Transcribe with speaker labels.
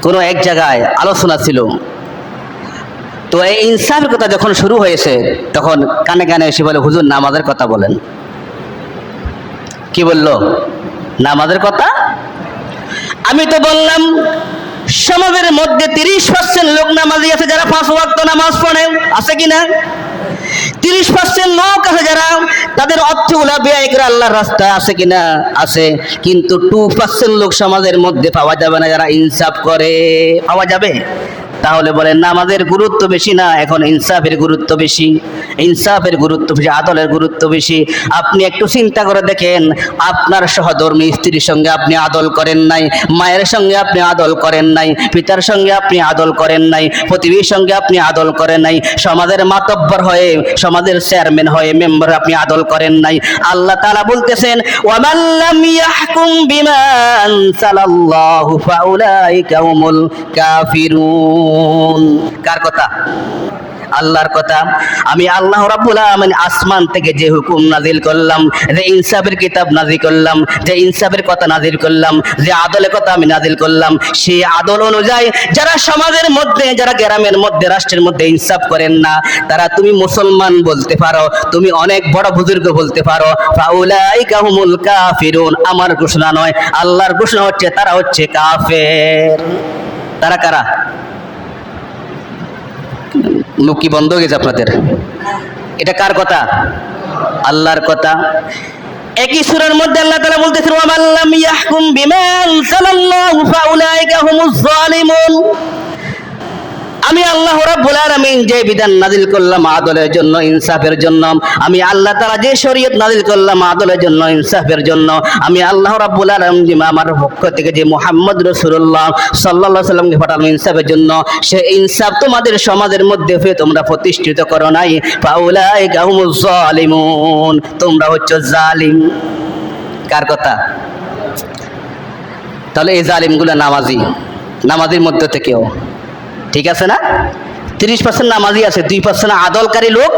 Speaker 1: কোনো এক জায়গায় আলোচনা ছিল। তো এই ইনসাফের কথা যখন শুরু হয়েছে তখন কানে কানে এসে বলে, হুজুর নামাজের কথা বলেন। কি বলল? নামাজের কথা। আমি তো বললাম সমাজের মধ্যে 30% লোক নামাজি আছে যারা 5 ওয়াক্ত নামাজ পড়ে, আছে কিনা? 30% লোক আছে যারা তাদের অর্থগুলা ব্যয় করে আল্লাহর রাস্তায়, আছে কিনা? আছে। কিন্তু 2% লোক সমাজের মধ্যে পাওয়া যাবে না যারা ইনসাফ করে। পাওয়া যাবে? তাহলে বলেন নামাজের গুরুত্ব বেশি না এখন ইনসাফের গুরুত্ব বেশি? ইনসাফের গুরুত্ব বেশি, আদলের গুরুত্ব বেশি। আপনি একটু চিন্তা করে দেখেন, আপনার সহধর্মী স্ত্রীর সঙ্গে আপনি আদল করেন নাই, মায়ের সঙ্গে আপনি আদল করেন নাই, পিতার সঙ্গে আপনি আদল করেন নাই, প্রতিবেশীর সঙ্গে আপনি আদল করেন নাই, সমাজের মাতব্বর হয়ে, সমাজের চেয়ারম্যান হয়ে, মেম্বার আপনি আদল করেন নাই। আল্লাহ তাআলা বলতেছেন, ওয়ামান লাম ইয়াহকুম বিমা আনসালাল্লাহু ফাউলাইকা হুমুল কাফিরুন। কার কথা? আল্লাহর কথা। আমি আল্লাহ রাব্বুল আলামিন আসমান থেকে যে হুকুম নাজিল করলাম, যে ইনসাফের কিতাব নাজিল করলাম, যে ইনসাফের কথা নাজিল করলাম, যে আদলের কথা আমি নাজিল করলাম, সেই আদল অনুযায়ী যারা সমাজের মধ্যে, যারা গ্রামের মধ্যে, রাষ্ট্রের মধ্যে ইনসাফ করেন না, তারা তুমি মুসলমান বলতে পারো, তুমি অনেক বড় বুজুর্গ বলতে পারো, ফাউলাইকা হুমুল কাফিরুন। আমার ঘোষণা নয়, আল্লাহর ঘোষণা হচ্ছে তারা হচ্ছে কাফের। তারা কারা? মুখ কি বন্ধ হয়ে গেছে আপনাদের? এটা কার কথা? আল্লাহর কথা। একই সূরার মধ্যে আল্লাহ তাআলা বলতেছেন, ওয়া মান লাম ইয়াহকুম বিমা আনসালাল্লাহু ফাউলাইকা হুমুজ জালিমুন। আমি আল্লাহ রাব্বুল আলামিন যে বিধান নাজিল করলাম আদলের জন্য, ইনসাফের জন্য, আমি আল্লাহ তাআলা যে শরীয়ত নাজিল করলাম আদলের জন্য, ইনসাফের জন্য, আমি আল্লাহ রাব্বুল আলামিন আমার পক্ষ থেকে যে মুহাম্মদ রাসূলুল্লাহ সাল্লাল্লাহু আলাইহি সাল্লামকে পাঠালাম ইনসাফের জন্য, সে ইনসাফ তোমাদের সমাজের মধ্যে তোমরা প্রতিষ্ঠিত করো নাই। ফাউলাইকা হুমুজ জালিমুন, তোমরা হচ্ছে জালিম। কার কথা? তাহলে এই জালিমগুলো নামাজি, নামাজির মধ্যে থেকেও ঠিক আছে না? 30% নামাজি আছে, 2% আদলকারী লোক।